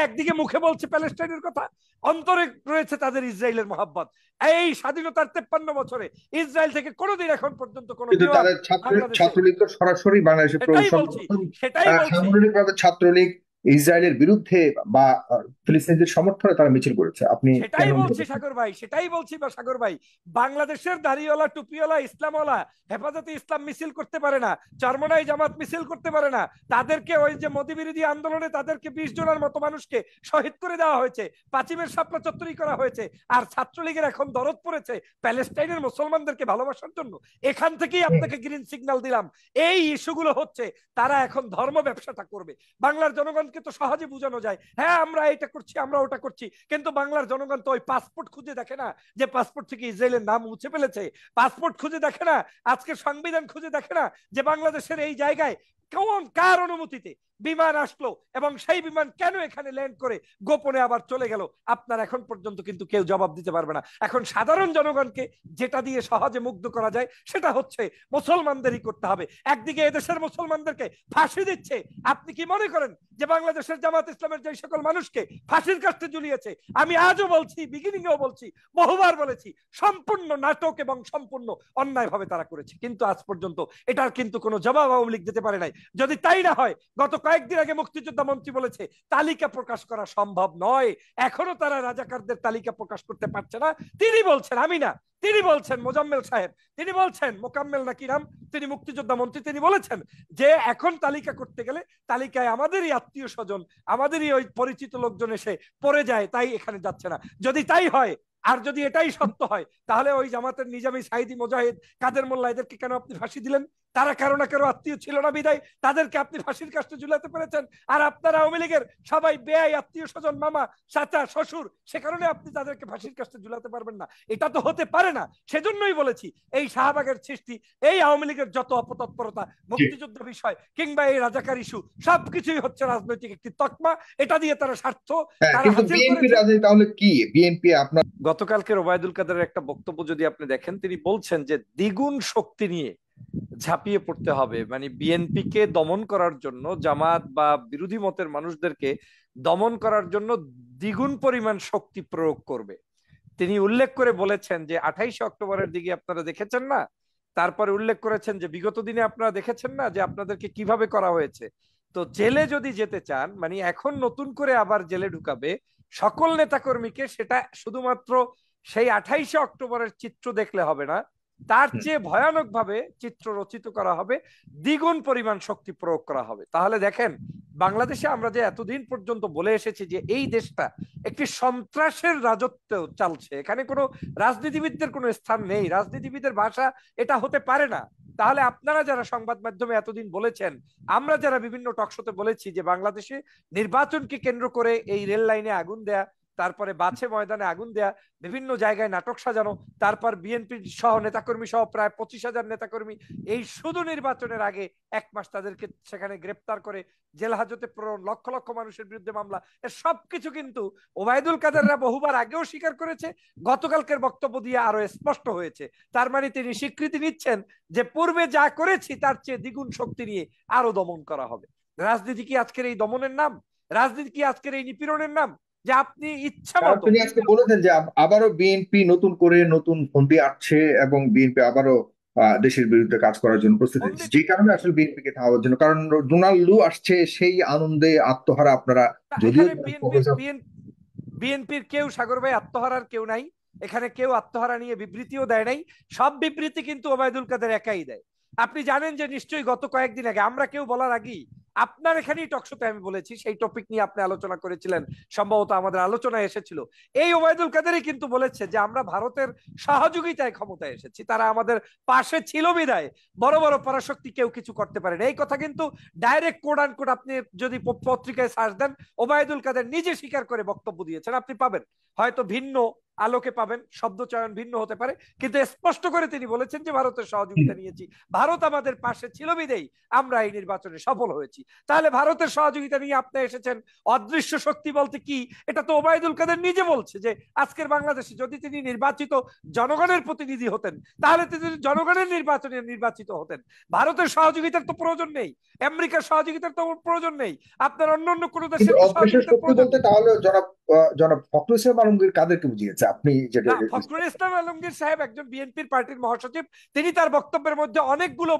একদিকে মুখে বলছে প্যালেস্টাইনের কথা, অন্তরে রয়েছে তাদের ইসরায়েলের মহাব্বত। এই স্বাধীনতার 53 বছরে ইসরায়েল থেকে কোনোদিন এখন পর্যন্ত কোনো কিন্তু বিমান তাদের বাংলাদেশে, ছাত্রলীগ তো সরাসরি বাংলাদেশে সেটাই বলছি, সর্বপ্রথম সেটাই বলছি, সামরিকভাবে ছাত্রলীগ ইসরায়েলের বিরুদ্ধে বা ফিলিস্তিনিদের সমর্থনে তারা মিছিল করেছে। আপনি সেটাই কেন বলছি সাগর ভাই, সেটাই বলছি বা সাগর ভাই, বাংলাদেশের দাড়িওয়ালা টুপিওয়ালা ইসলামওয়ালা হেফাজতে ইসলাম মিছিল করতে পারে না, চরমনাই জামাত মিছিল করতে পারে না, তাদেরকে ওই যে মোদী বিরোধী আন্দোলনে তাদেরকে 20 জনের মতো মানুষকে শহীদ করে দেওয়া হয়েছে, পাঁচিমের শাপলা চত্বরি করা হয়েছে, আর ছাত্রলীগের এখন দরদ পড়েছে প্যালেস্টাইনের মুসলমানদেরকে ভালোবাসার জন্য। এখান থেকেই আপনাকে গ্রিন সিগন্যাল দিলাম, এই ইস্যুগুলো হচ্ছে তারা এখন ধর্ম ব্যবসাটা করবে। বাংলার জনগণকে তো সহজে বোঝানো যায়, হ্যাঁ আমরা এটা করছি, আমরা ওটা করছি, কিন্তু বাংলার জনগণ তো ওই পাসপোর্ট খুঁজে দেখে না যে পাসপোর্ট থেকে ইসরায়েলের নাম মুছে ফেলেছে, পাসপোর্ট খুঁজে দেখে না, আজকে সংবিধান খুঁজে দেখে না যে বাংলাদেশের এই জায়গায় কোন কার অনুমতিতে বিমান আসলো এবং সেই বিমান কেন এখানে ল্যান্ড করে গোপনে আবার চলে গেল, আপনার এখন পর্যন্ত কিন্তু কেউ জবাব দিতে পারবে না। এখন সাধারণ জনগণকে যেটা দিয়ে সহজে মুগ্ধ করা যায় সেটা হচ্ছে মুসলমানদেরই করতে হবে। একদিকে এদেশের মুসলমানদেরকে ফাঁসি দিচ্ছে, আপনি কি মনে করেন যে বাংলাদেশের জামাত ইসলামের যে সকল মানুষকে ফাঁসির কাস্টে ঝুলিয়েছে, আমি আজও বলছি, বিগিনিং এও বলছি, বহুবার বলেছি, সম্পূর্ণ নাটক এবং সম্পূর্ণ অন্যায়ভাবে তারা করেছে, কিন্তু আজ পর্যন্ত এটার কিন্তু কোনো জবাব আওয়ামী লীগ দিতে পারে নাই। যদি তাই না হয়, গত কয়েকদিন আগে মুক্তিযোদ্ধা মন্ত্রী বলেছে তালিকা প্রকাশ করা সম্ভব নয়, এখনো তারা রাজাকারদের তালিকা প্রকাশ করতে পারছে না। তিনি বলছেন, আমি না, তিনি বলছেন, মোজাম্মেল সাহেব, তিনি বলছেন, মোকাম্মেল নাকি নাম, তিনি মুক্তিযোদ্ধা মন্ত্রী, তিনি বলেছেন যে এখন তালিকা করতে গেলে তালিকায় আমাদেরই আত্মীয় স্বজন, আমাদেরই ওই পরিচিত লোকজন এসে পড়ে যায়, তাই এখানে যাচ্ছে না। যদি তাই হয়, আর যদি এটাই সত্য হয়, তাহলে ওই জামাতের নিজামী, সাইদি, মুজাহিদ, কাদের মোল্লা, এদেরকে কেন আপনি ফাঁসি দিলেন? তারা কারো না কারো আত্মীয় ছিল না বিদায় তাদেরকে আপনি ফাঁসির কাস্টে ঝুলাতে পেরেছেন। আর আপনারা আওয়ামী লীগের সবাই বেয়াই আত্মীয় স্বজন, মামা, চাচা, শ্বশুর, সে কারণে আপনি তাদেরকে ফাঁসির কাস্টে ঝুলাতে পারবেন না, এটা তো হতে পারে না। সেজন্যই বলেছি এই শাহবাগের সৃষ্টি, এই আওয়ামী লীগের যত অপতৎপরতা, মুক্তিযুদ্ধ বিষয় কিংবা এই রাজাকার ইস্যু, সবকিছুই হচ্ছে রাজনৈতিক একটি তকমা, এটা দিয়ে তারা স্বার্থ তারা কিন্তু হাসিল বিএনপি করেছে। রাজনীতি তাহলে কি? বিএনপি আপনার গতকালকে ওবায়দুল কাদেরের একটা বক্তব্য যদি আপনি দেখেন, তিনি বলছেন যে দ্বিগুণ শক্তি নিয়ে ঝাঁপিয়ে পড়তে হবে, মানে বিএনপি কে দমন করার জন্য, জামাত বা বিরোধী মতের মানুষদেরকে দমন করার জন্য দ্বিগুণ পরিমাণ শক্তি প্রয়োগ করবে। তিনি উল্লেখ করে বলেছেন যে 28শে অক্টোবরের দিকে আপনারা দেখেছেন না, তারপরে উল্লেখ করেছেন যে বিগত দিনে আপনারা দেখেছেন না যে আপনাদেরকে কিভাবে করা হয়েছে। তো জেলে যদি যেতে চান, মানে এখন নতুন করে আবার জেলে ঢুকাবে সকল নেতাকর্মীকে, সেটা শুধুমাত্র সেই 28শে অক্টোবরের চিত্র দেখলে হবে না, তার চেয়ে ভয়ানক ভাবে চিত্র রচিত করা হবে, দ্বিগুণ পরিমাণ শক্তি প্রয়োগ করা হবে। তাহলে দেখেন, বাংলাদেশে আমরা যে এতদিন পর্যন্ত বলে এসেছি যে এই দেশটা একটি সন্ত্রাসের রাজত্ব চলছে, এখানে কোনো রাজনীতিবিদদের কোনো স্থান নেই, রাজনীতিবিদের ভাষা এটা হতে পারে না। তাহলে আপনারা যারা সংবাদ মাধ্যমে এতদিন বলেছেন, আমরা যারা বিভিন্ন টকশোতে বলেছি যে বাংলাদেশে নির্বাচনকে কেন্দ্র করে এই রেল লাইনে আগুন দেয়া, তারপরে বাছে ময়দানে আগুন দেয়া, বিভিন্ন জায়গায় নাটক সাজানো, তারপর বিএনপি সহ নেতাকর্মী সহ প্রায় 25,000 নেতাকর্মী এই শুধু নির্বাচনের আগে 1 মাস তাদেরকে সেখানে গ্রেপ্তার করে জেল হাজতে প্রেরণ, লক্ষ লক্ষ মানুষের বিরুদ্ধে মামলা, এর সবকিছু কিন্তু ওবায়দুল কাদেররা বহুবার আগেও স্বীকার করেছে, গতকালকের বক্তব্য দিয়ে আরো স্পষ্ট হয়েছে। তার মানে তিনি স্বীকৃতি নিচ্ছেন যে পূর্বে যা করেছি তার চেয়ে দ্বিগুণ শক্তি নিয়ে আরো দমন করা হবে। রাজনীতি কি আজকের এই দমনের নাম? রাজনীতি কি আজকের এই নিপীড়নের নাম, যে আপনি ইচ্ছা কারণ মতো? তিনি আজকে বলেছেন যে আবারও বিএনপি নতুন করে নতুন ফন্দি আটছে এবং বিএনপি আবারও দেশের বিরুদ্ধে কাজ করার জন্য প্রস্তুতি নিচ্ছে, যে কারণে আসলে বিএনপি কে থামাবার জন্য, কারণ ডোনাল্ড লু আসছে, সেই আনন্দে আত্মহারা আপনারা। যদিও এখানে বিএনপির কেউ, সাগর ভাই, আত্মহারার কেউ নাই, এখানে কেউ আত্মহারা নিয়ে বিবৃতিও দেয় নাই, সব বিবৃতি কিন্তু ওবায়দুল কাদের একাই দেয়। আপনি জানেন যে নিশ্চয়ই গত কয়েকদিন আগে আমরা কেউ বলার আগেই আপনার এখানেই টকশোতে আমি বলেছি, সেই টপিক নিয়ে আপনি আলোচনা করেছিলেন, সম্ভবত আমাদের আলোচনায় এসেছিল, এই ওবায়দুল কাদেরই কিন্তু বলেছে যে আমরা ভারতের সহযোগিতায় ক্ষমতায় এসেছি, তারা আমাদের পাশে ছিল বিদায় বড় বড় পরাশক্তি কেউ কিছু করতে পারে না। এই কথা কিন্তু ডাইরেক্ট কোড আন কোড আপনি যদি পত্রিকায় সার্চ দেন, ওবায়দুল কাদের নিজে স্বীকার করে বক্তব্য দিয়েছেন, আপনি পাবেন। হয়তো ভিন্ন আলোকে পাবেন, শব্দ চয়ন ভিন্ন হতে পারে, কিন্তু স্পষ্ট করে তিনি বলেছেন যে ভারতের সহযোগিতা নিয়েছি, ভারত আমাদের পাশে ছিল বিদেই আমরা এই নির্বাচনে সফল হয়েছি। তাহলে ভারতের সহযোগিতা নিয়ে আপনি এসেছেন, অদৃশ্য শক্তি বলতে কি এটা তো ওবায়দুল কাদের নিজে বলছে যে আজকের বাংলাদেশে যদি তিনি নির্বাচিত জনগণের প্রতিনিধি হতেন তাহলে তিনি জনগণের নির্বাচনে নির্বাচিত হতেন। ভারতের সহযোগিতার তো প্রয়োজন নেই, আমেরিকার সহযোগিতার তো প্রয়োজন নেই, আপনার অন্য অন্য কোনো কিন্তু দেশের অদৃশ্য সহযোগিতার শক্তি প্রয়োজন বলতে নেই। তাহলে জনাব ফখরুল ইসলাম আলমগীর কাদেরকে বুঝিয়েছে আপনি যেটা? না, ফখরুল ইসলাম আলমগীর সাহেব একজন বিএনপির পার্টির মহাসচিব, তিনি তার বক্তব্যের মধ্যে অনেকগুলো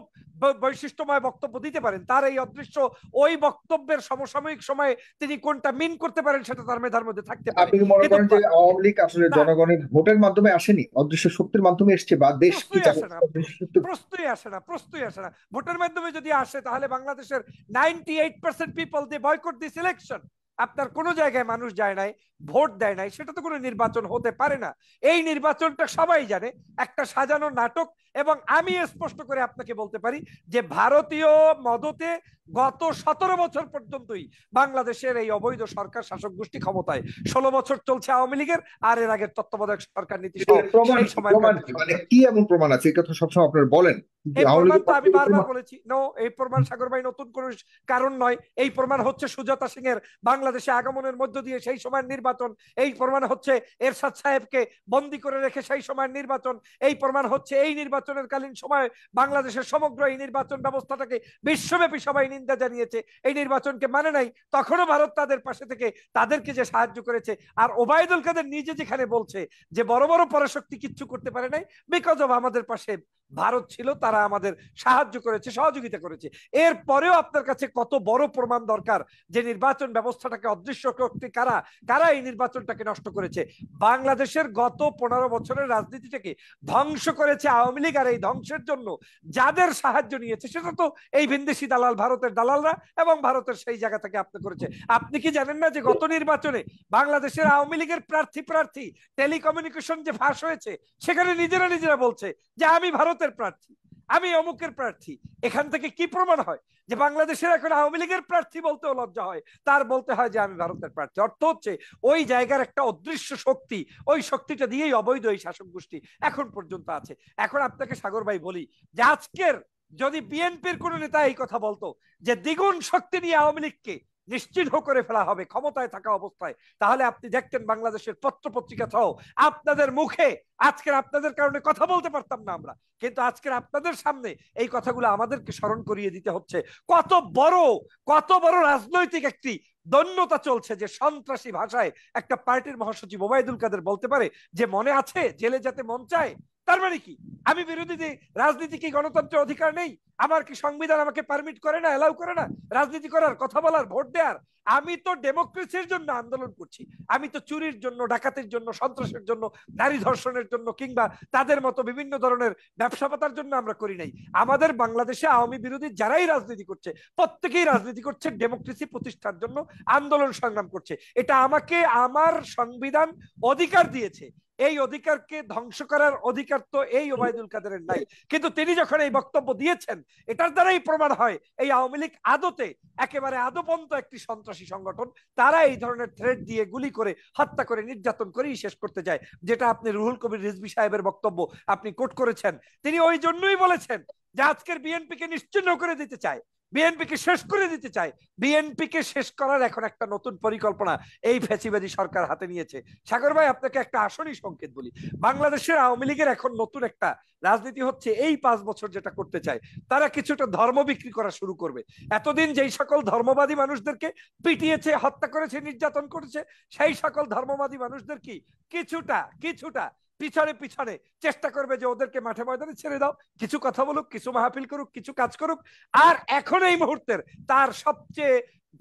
বৈশিষ্ট্যময় বক্তব্য দিতে পারেন। তার এই অদৃশ্য ওই বক্তব্যের সমসাময়িক সময়ে তিনি কোনটা মিন করতে পারেন সেটা তার মেধার মধ্যে থাকতে পারে। আপনি কি মনে কিন্তু করেন যে আওয়ামী লীগ আসলে না, জনগণের ভোটের মাধ্যমে আসেনি, অদৃশ্য শক্তির মাধ্যমে এসছে, বা দেশ কি প্রশ্নই আসে চাচ্ছে না, অদৃশ্য শক্তি? প্রশ্নই আসে না, প্রশ্নই আসে না। ভোটের মাধ্যমে যদি আসে তাহলে বাংলাদেশের 98% people they boycott this election. আপনার কোন জায়গায় মানুষ যায় নাই, ভোট দেয় নাই, সেটা তো কোনো নির্বাচন হতে পারে না। এই নির্বাচনটা সবাই জানে একটা সাজানো নাটক। এবং আমি স্পষ্ট করে আপনাকে বলতে পারি যে ভারতীয় মদতে গত 17 বছর পর্যন্তই বাংলাদেশের এই অবৈধ সরকার শাসক গোষ্ঠী ক্ষমতায়, 16 বছর চলছে আওয়ামী লীগের, আর এর আগের তত্ত্বাবধায়ক সরকার নীতি সহ প্রমাণ সেই সময় প্রমাণ মানে কি এমন প্রমাণ আছে? এই কথা সবসময় আপনারা বলেন, এই আওয়ামী প্রমাণ লীগের তো আমি পক্ষে বারবার বলেছি। নো, এই প্রমাণ সাগর ভাই নতুন কোন কারণ নয়। এই প্রমাণ হচ্ছে সুজাতা সিং এর বাংলাদেশে আগমনের মধ্য দিয়ে সেই সময়ের নির্বাচন। এই প্রমাণ হচ্ছে এরশাদ সাহেবকে বন্দী করে রেখে সেই সময়ের নির্বাচন। এই প্রমাণ হচ্ছে এই নির্বাচনের কালীন সময় বাংলাদেশের সমগ্র এই নির্বাচন ব্যবস্থাটাকে বিশ্বব্যাপী সবাই নিন্দা জানিয়েছে, এই নির্বাচনকে মানে নাই, তখনও ভারত তাদের পাশে থেকে তাদেরকে যে সাহায্য করেছে। আর ওবায়দুল কাদের নিজে যেখানে বলছে যে বড় বড় পরাশক্তি কিচ্ছু করতে পারে নাই, বিকজ অফ আমাদের পাশে ভারত ছিল, তারা আমাদের সাহায্য করেছে, সহযোগিতা করেছে। এর পরেও আপনার কাছে কত বড় প্রমাণ দরকার যে নির্বাচন ব্যবস্থাটাকে অদৃশ্য শক্তি কারা কারা এই নির্বাচনটাকে নষ্ট করেছে? বাংলাদেশের গত 15 বছরের রাজনীতিটাকে ধ্বংস করেছে আওয়ামী লীগ। আর এই ধ্বংসের জন্য যাদের সাহায্য নিয়েছে সেটা তো এই ভিনদেশি দালাল, ভারতের দালালরা, এবং ভারতের সেই জায়গা থেকে আপনি করেছে। আপনি কি জানেন না যে গত নির্বাচনে বাংলাদেশের আওয়ামী লীগের প্রার্থী টেলিকমিউনিকেশন যে ফাঁস হয়েছে, সেখানে নিজেরা বলছে যে আমি ভারতের প্রার্থী, আমি অমুকের প্রার্থী। এখান থেকে কি প্রমাণ হয় যে বাংলাদেশের এখন আওয়ামী লীগের প্রার্থী বলতেও লজ্জা হয়, তার বলতে হয় যে আমি ভারতের প্রার্থী। অর্থ হচ্ছে ওই জায়গার একটা অদৃশ্য শক্তি, ওই শক্তিটা দিয়েই অবৈধ এই শাসক গোষ্ঠী এখন পর্যন্ত আছে। এখন আপনাকে সাগর ভাই বলি যে আজকের যদি বিএনপির কোন নেতা এই কথা বলতো যে দ্বিগুণ শক্তি নিয়ে আওয়ামী লীগকে নিশ্চিহ্ন করে ফেলা হবে ক্ষমতায় থাকা অবস্থায়, তাহলে আপনি দেখতেন বাংলাদেশের পত্র পত্রিকা সহ আপনাদের মুখে আজকের আপনাদের কারণে কথা বলতে পারতাম না আমরা। কিন্তু আজকের আপনাদের সামনে এই কথাগুলো আমাদেরকে স্মরণ করিয়ে দিতে হচ্ছে কত বড় রাজনৈতিক একটি দৈন্যতা চলছে যে সন্ত্রাসী ভাষায় একটা পার্টির মহাসচিব ওবায়দুল কাদের বলতে পারে যে মনে আছে জেলে যেতে মন চায়। তার মানে কি আমি বিরোধী রাজনীতি কি গণতন্ত্রের অধিকার নেই? আমার কি সংবিধান আমাকে পারমিট করে না, এলাও করে না রাজনীতি করার, কথা বলার, ভোট দেওয়ার? আমি তো ডেমোক্রেসির জন্য আন্দোলন করছি, আমি তো চুরির জন্য, ডাকাতির জন্য, সন্ত্রাসের জন্য, নারী ধর্ষণের জন্য কিংবা তাদের মতো বিভিন্ন ধরনের ব্যবসা পাতার জন্য আমরা করি নাই। আমাদের বাংলাদেশে আওয়ামী বিরোধী যারাই রাজনীতি করছে প্রত্যেকেই রাজনীতি করছে ডেমোক্রেসি প্রতিষ্ঠার জন্য, আন্দোলন সংগ্রাম করছে। এটা আমাকে আমার সংবিধান অধিকার দিয়েছে, এই অধিকারকে ধ্বংস করার অধিকার তো এই ওবায়দুল কাদেরের নাই। কিন্তু তিনি যখন এই বক্তব্য দিয়েছেন এটার দ্বারাই প্রমাণ হয় এই আওয়ামী লীগ আদতে একেবারে আদপন্ত একটি সন্ত্রাসী সংগঠন। তারা এই ধরনের থ্রেট দিয়ে গুলি করে, হত্যা করে, নির্যাতন করেই শেষ করতে যায়। যেটা আপনি রুহুল কবির রিজভী সাহেবের বক্তব্য আপনি কোট করেছেন, তিনি ওই জন্যই বলেছেন যে আজকের বিএনপিকে নিশ্চিহ্ন করে দিতে চায়, বিএনপিকে শেষ করে দিতে চায়। বিএনপিকে শেষ করার এখন একটা নতুন পরিকল্পনা এই ফ্যাসিবাদী সরকার হাতে নিয়েছে। সাগর ভাই আপনাকে একটা আসনই সংকেত বলি, বাংলাদেশের আওয়ামী লীগের এখন নতুন একটা রাজনীতি হচ্ছে, এই 5 বছর যেটা করতে চায় তারা কিছুটা ধর্ম বিক্রি করা শুরু করবে। এতদিন যেই সকল ধর্মবাদী মানুষদেরকে পিটিয়েছে, হত্যা করেছে, নির্যাতন করেছে, সেই সকল ধর্মবাদী মানুষদের কি কিছুটা কিছুটা পিছনে পিছনে চেষ্টা করবে যে ওদেরকে মাঠে ময়দানে ছেড়ে দাও, কিছু কথা বলুক, কিছু মাহফিল করুক, কিছু কাজ করুক। আর এখন এই মুহূর্তের তার সবচেয়ে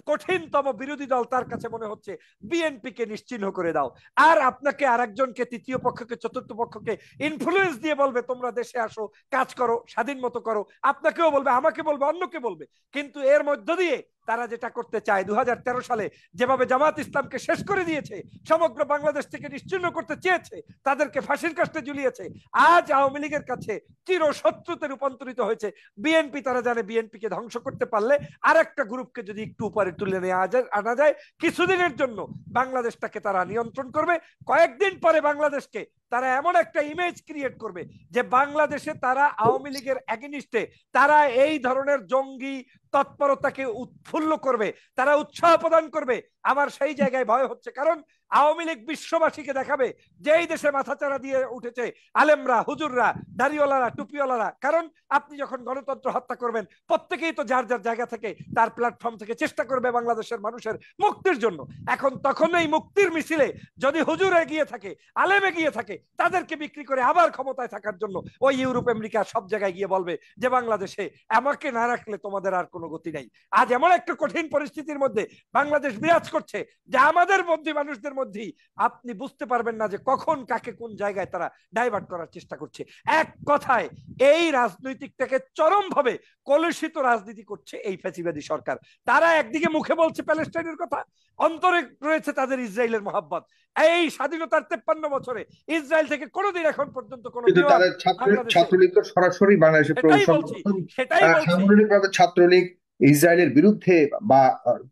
কঠিনতম বিরোধী দল তার কাছে মনে হচ্ছে বিএনপি কে নিশ্চিহ্ন করে দাও। আর আপনাকে আরেকজনকে, তৃতীয় পক্ষকে, চতুর্থ পক্ষকে ইনফ্লুয়েন্স দিয়ে বলবে তোমরা দেশে আসো, কাজ করো, স্বাধীন মতো করো, আপনাকেও বলবে, আমাকে বলবে, অন্যকে বলবে। কিন্তু এর মধ্য দিয়ে তারা যেটা করতে চায় 2013 সালে যেভাবে জামাত ইসলামকে শেষ করে দিয়েছে, সমগ্র বাংলাদেশ থেকে নিশ্চিহ্ন করতে চেয়েছে, তাদেরকে ফাঁসির কাস্টে ঝুলিয়েছে, আজ আওয়ামী লীগের কাছে চিরশত্রুতে রূপান্তরিত হয়েছে বিএনপি। তারা জানে বিএনপি কে ধ্বংস করতে পারলে আর একটা গ্রুপকে যদি একটু উপরে তুলে নিয়ে আনা যায়, কিছুদিনের জন্য বাংলাদেশটাকে তারা নিয়ন্ত্রণ করবে। কয়েকদিন পরে বাংলাদেশকে তারা এমন একটা ইমেজ ক্রিয়েট করবে যে বাংলাদেশে তারা আওয়ামী লীগের এগেনিস্টে তারা এই ধরনের জঙ্গি তৎপরতাকে উৎফুল্ল করবে, তারা উৎসাহ প্রদান করবে। আমার সেই জায়গায় ভয় হচ্ছে, কারণ আওয়ামী লীগ বিশ্ববাসীকে দেখাবে যে এই দেশে মাথাচাড়া দিয়ে উঠেছে আলেমরা, হুজুররা, দাড়িওয়ালারা, টুপিওয়ালারা। কারণ আপনি যখন গণতন্ত্র হত্যা করবেন, প্রত্যেকেই তো যার যার জায়গা থেকে তার প্ল্যাটফর্ম থেকে চেষ্টা করবে বাংলাদেশের মানুষের মুক্তির জন্য। এখন তখন এই মুক্তির মিছিলে যদি হুজুর এগিয়ে থাকে, আলেম এগিয়ে থাকে, তাদেরকে বিক্রি করে আবার ক্ষমতায় থাকার জন্য ওই ইউরোপ আমেরিকা সব জায়গায় গিয়ে বলবে যে বাংলাদেশে আমাকে না রাখলে তোমাদের আর কোনো গতি নাই। আজ এমন একটা কঠিন পরিস্থিতির মধ্যে বাংলাদেশ বিরাজ করছে যে আমাদের মধ্যে, মানুষদের মধ্যেই আপনি বুঝতে পারবেন না যে কখন কাকে কোন জায়গায় তারা ডাইভার্ট করার চেষ্টা করছে। এক কথায় এই রাজনৈতিকটাকে চরমভাবে কলুষিত রাজনীতি করছে এই ফ্যাসিবাদী সরকার। তারা একদিকে মুখে বলছে প্যালেস্টাইনের কথা, অন্তরে রয়েছে তাদের ইসরায়েলের মহব্বত। এই স্বাধীনতার 53 বছরে ইসরায়েল থেকে কোনোদিন এখন পর্যন্ত কোনো ছাত্রলীগ তো সরাসরি বাংলাদেশে সেটাই সামগ্রিকভাবে ছাত্রলীগ ইসরায়েলের বিরুদ্ধে বা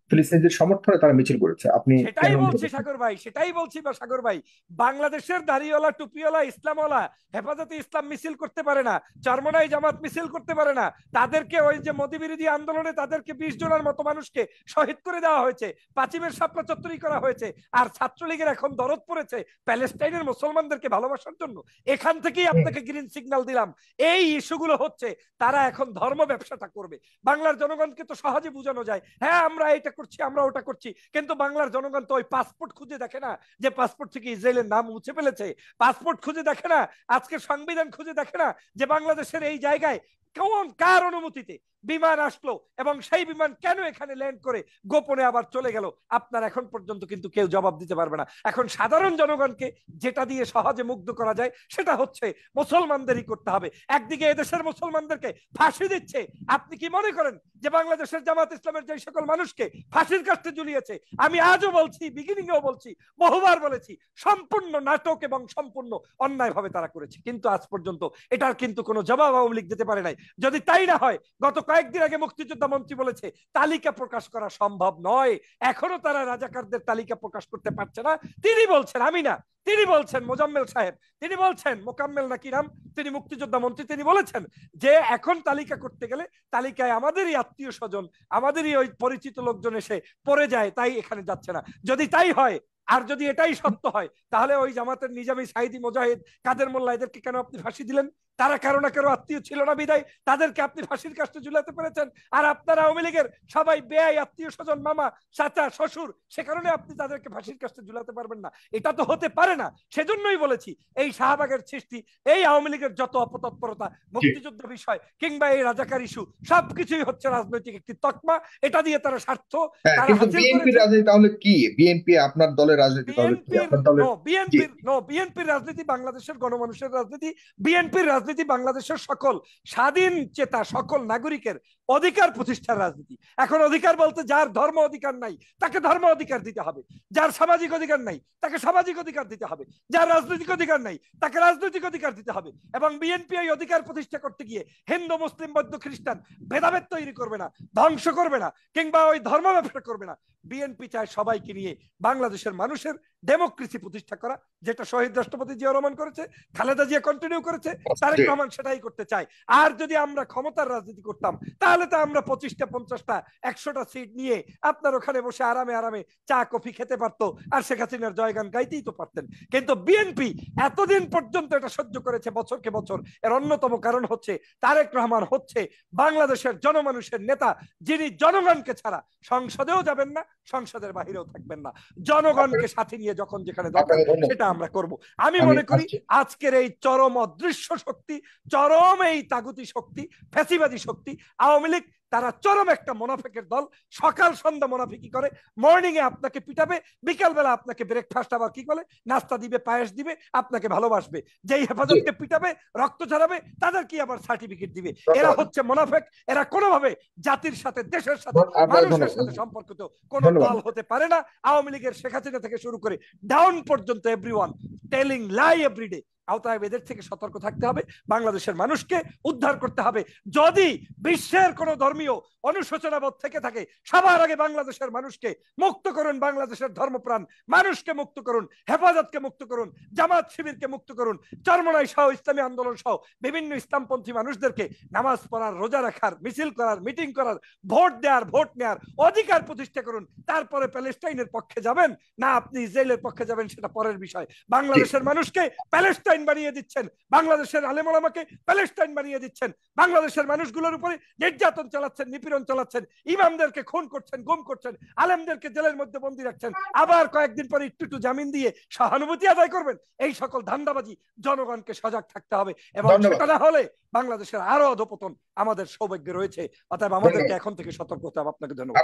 ফিলিস্তিনিদের সমর্থনে তারা মিছিল করেছে। আপনি সেটাই বলছি সাগর ভাই, সেটাই বলছি বা সাগর ভাই, বাংলাদেশের দাড়িওয়ালা, টুপিওয়ালা, ইসলামওয়ালা, হেফাজতে ইসলাম মিছিল করতে পারে না, চরমনাই জামাত মিছিল করতে পারে না। তাদেরকে ওই যে মোদী বিরোধী আন্দোলনে তাদেরকে 20 জনের মতো মানুষকে শহীদ করে দেওয়া হয়েছে, পাঁচিমের শাপলা চত্বরি করা হয়েছে। আর ছাত্রলীগের এখন দরদ পড়েছে প্যালেস্টাইনের মুসলমানদেরকে ভালোবাসার জন্য। এখান থেকেই আপনাকে গ্রিন সিগন্যাল দিলাম। এই ইস্যুগুলো হচ্ছে তারা এখন ধর্ম ব্যবসাটা করবে। বাংলার জনগণ তো সহজে বোঝানো যায়, হ্যাঁ আমরা এটা করছি, আমরা ওটা করছি, কিন্তু বাংলার জনগণ তো ওই পাসপোর্ট খুঁজে দেখে না যে পাসপোর্ট থেকে ইসরায়েলের নাম মুছে ফেলেছে, পাসপোর্ট খুঁজে দেখে না, আজকে সংবিধান খুঁজে দেখে না যে বাংলাদেশের এই জায়গায় কোন কার অনুমতিতে বিমান আসলো এবং সেই বিমান কেন এখানে ল্যান্ড করে গোপনে আবার চলে গেল। আপনার এখন পর্যন্ত কিন্তু কেউ জবাব দিতে পারবে না। এখন সাধারণ জনগণকে যেটা দিয়ে সহজে মুগ্ধ করা যায় সেটা হচ্ছে মুসলমানদেরই করতে হবে। একদিকে এদেশের মুসলমানদেরকে ফাঁসি দিচ্ছে, আপনি কি মনে করেন যে বাংলাদেশের জামাত ইসলামের যে সকল মানুষকে ফাঁসির কাস্টে ঝুলিয়েছে, আমি আজও বলছি, বিগিনিংও বলছি, বহুবার বলেছি, সম্পূর্ণ নাটক এবং সম্পূর্ণ অন্যায়ভাবে তারা করেছে। কিন্তু আজ পর্যন্ত এটার কিন্তু কোনো জবাব আওয়ামী লীগ দিতে পারে নাই। যদি তাই না হয়, গত কয়েকদিন আগে মুক্তিযোদ্ধা মন্ত্রী বলেছে তালিকা প্রকাশ করা সম্ভব নয়, এখনো তারা রাজাকারদের তালিকা প্রকাশ করতে পারছে না। তিনি বলছেন, আমি না, তিনি বলছেন, মোজাম্মেল সাহেব, তিনি বলছেন, মোকাম্মেল নাকি নাম, তিনি মুক্তিযোদ্ধা মন্ত্রী, তিনি বলেছেন যে এখন তালিকা করতে গেলে তালিকায় আমাদেরই আত্মীয় স্বজন, আমাদেরই ওই পরিচিত লোকজন এসে পড়ে যায়, তাই এখানে যাচ্ছে না। যদি তাই হয়, আর যদি এটাই সত্য হয়, তাহলে ওই জামাতের নিজামী, সাইদি, মুজাহিদ, কাদের মোল্লা, এদেরকে কেন আপনি ফাঁসি দিলেন? তারা কারো না কারো আত্মীয় ছিল না বিদায় তাদেরকে আপনি ফাঁসির কাস্টে ঝুলাতে পেরেছেন। আর আপনারা আওয়ামী লীগের সবাই বেয়াই আত্মীয় স্বজন, মামা, চাচা, শ্বশুর, সে কারণে আপনি তাদেরকে ফাঁসির কাস্টে ঝুলাতে পারবেন না। এটা তো হতে পারে না। সেজন্যই বলেছি এই শাহবাগের সৃষ্টি, এই আওয়ামী লীগের যত অপতৎপরতা, মুক্তিযুদ্ধ বিষয় কিংবা এই রাজাকার ইস্যু, সবকিছুই হচ্ছে রাজনৈতিক একটি তকমা। এটা দিয়ে তারা স্বার্থ বিএনপি রাজনীতি তাহলে কি? বিএনপি আপনার দলের রাজনীতি তাহলে কি? আপনার দলের বিএনপির রাজনীতি বাংলাদেশের গণমানুষের রাজনীতি। বিএনপির রাজনীতি বাংলাদেশের সকল স্বাধীন চেতা সকল নাগরিকের অধিকার প্রতিষ্ঠার রাজনীতি। এখন অধিকার বলতে যার ধর্ম অধিকার নাই তাকে ধর্ম অধিকার দিতে হবে, যার সামাজিক অধিকার নাই তাকে সামাজিক অধিকার দিতে হবে, যার রাজনৈতিক অধিকার নাই তাকে রাজনৈতিক অধিকার দিতে হবে। এবং বিএনপি এই অধিকার প্রতিষ্ঠা করতে গিয়ে হিন্দু, মুসলিম, বৌদ্ধ, খ্রিস্টান ভেদাভেদ তৈরি করবে না, ধ্বংস করবে না, কিংবা ওই ধর্ম ব্যবসা করবে না। বিএনপি চায় সবাইকে নিয়ে বাংলাদেশের মানুষের ডেমোক্রেসি প্রতিষ্ঠা করা, যেটা শহীদ রাষ্ট্রপতি জিয়া রহমান করেছে, খালেদা জিয়া কন্টিনিউ করেছে, তারেক রহমান সেটাই করতে চায়। আর যদি আমরা ক্ষমতার রাজনীতি করতাম তাহলে তো আমরা 25টা, 50টা, 100টা সিট নিয়ে আপনার ওখানে বসে আরামে আরামে চা কফি খেতে পারতো, আর শেখ হাসিনার জয়গান গাইতেই তো পারতেন। কিন্তু বিএনপি এতদিন পর্যন্ত এটা সহ্য করেছে বছরকে বছর। এর অন্যতম কারণ হচ্ছে তারেক রহমান হচ্ছে বাংলাদেশের জনমানুষের নেতা, যিনি জনগণকে ছাড়া সংসদেও যাবেন না, সংসদের বাহিরেও থাকবেন না। জনগণকে সাথে নিয়ে যখন যেখানে দরকার সেটা আমরা করব। আমি মনে করি আজকের এই চরম অদৃশ্য শক্তি, চরম এই তাগুতি শক্তি, ফ্যাসিবাদী শক্তি, আওয়ামী লীগ তারা চরম একটা মুনাফিকের দল। সকাল সন্ধ্যা মুনাফিকি করে, মর্নিং এ আপনাকে পিটাবে, বিকাল বেলা আপনাকে ব্রেকফাস্ট আবার কি করে নাস্তা দিবে, পায়েস দিবে, আপনাকে ভালোবাসবে। যেই হেফাজতকে পিটাবে, রক্ত ঝরাবে, তাদের কি আবার সার্টিফিকেট দিবে। এরা হচ্ছে মুনাফিক। এরা কোনোভাবে জাতির সাথে, দেশের সাথে, মানুষের সাথে সম্পর্কিত কোন দল হতে পারে না। আওয়ামী লীগের শেখ হাসিনা থেকে শুরু করে ডাউন পর্যন্ত এভরিওয়ান টেলিং লাই এভরিডে। অতএব এদের থেকে সতর্ক থাকতে হবে, বাংলাদেশের মানুষকে উদ্ধার করতে হবে। যদি বিশ্বের কোন ধর্মীয় অনুশোচনাবোধ থেকে থাকে, সবার আগে বাংলাদেশের মানুষকে মুক্ত করুন, বাংলাদেশের ধর্মপ্রাণ মানুষকে মুক্ত করুন, হেফাজতকে মুক্ত করুন, জামাত শিবিরকে মুক্ত করুন, চরমনাই সহ ইসলামী আন্দোলন সহ বিভিন্ন ইসলামপন্থী মানুষদেরকে নামাজ পড়ার, রোজা রাখার, মিছিল করার, মিটিং করার, ভোট দেওয়ার, ভোট নেওয়ার অধিকার প্রতিষ্ঠা করুন। তারপরে প্যালেস্টাইনের পক্ষে যাবেন না আপনি ইসরায়েলের পক্ষে যাবেন সেটা পরের বিষয়। বাংলাদেশের মানুষকে প্যালেস্টাইন বানিয়ে দিচ্ছেন, বাংলাদেশের আলেম ওলামাকে প্যালেস্টাইন বানিয়ে দিচ্ছেন, বাংলাদেশের মানুষগুলোর উপরে নির্যাতন চালাচ্ছেন, নিপীড়ন চালাচ্ছেন, ইমামদেরকে খুন করছেন, গুম করছেন, আলেমদেরকে জেলের মধ্যে বন্দী রাখছেন, আবার কয়েকদিন পরে একটু জামিন দিয়ে সহানুভূতি আদায় করবেন। এই সকল ধান্দাবাজি জনগণকে সজাগ থাকতে হবে, এবং সেটা না হলে বাংলাদেশের আরো অধপতন আমাদের সৌভাগ্য রয়েছে। অতএব আমাদেরকে এখন থেকে সতর্ক হতে হবে। আপনাকে ধন্যবাদ।